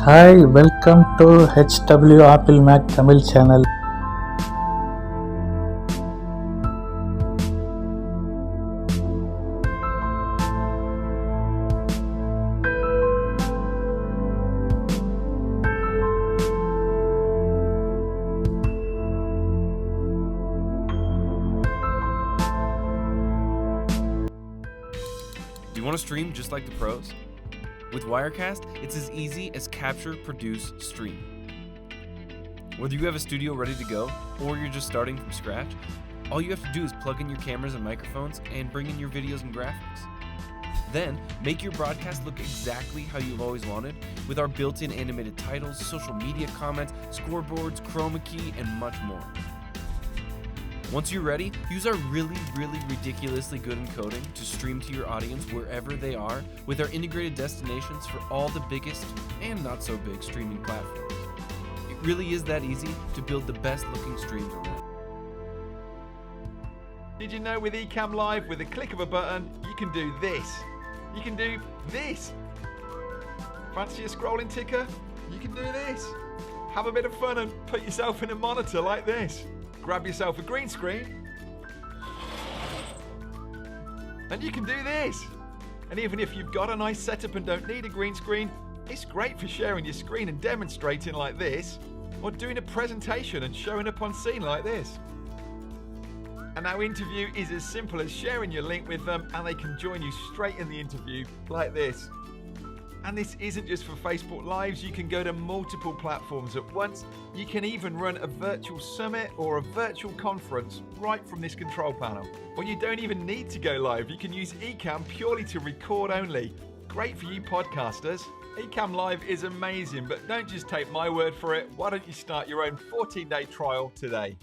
Hi, welcome to HW Apple Mac Tamil channel. Do you want to stream just like the pros? With Wirecast, it's as easy as capture, produce, stream. Whether you have a studio ready to go, or you're just starting from scratch, all you have to do is plug in your cameras and microphones and bring in your videos and graphics. Then, make your broadcast look exactly how you've always wanted with our built-in animated titles, social media comments, scoreboards, chroma key, and much more. Once you're ready, use our really ridiculously good encoding to stream to your audience wherever they are with our integrated destinations for all the biggest and not so big streaming platforms. It really is that easy to build the best looking streams around. Did you know with Ecamm Live, with a click of a button, you can do this. You can do this. Fancy a scrolling ticker? You can do this. Have a bit of fun and put yourself in a monitor like this. Grab yourself a green screen, and you can do this. And even if you've got a nice setup and don't need a green screen, it's great for sharing your screen and demonstrating like this, or doing a presentation and showing up on scene like this. And our interview is as simple as sharing your link with them and they can join you straight in the interview like this. And this isn't just for Facebook Lives, you can go to multiple platforms at once. You can even run a virtual summit or a virtual conference right from this control panel. Or you don't even need to go live, you can use Ecamm purely to record only. Great for you podcasters. Ecamm Live is amazing, but don't just take my word for it. Why don't you start your own 14-day trial today?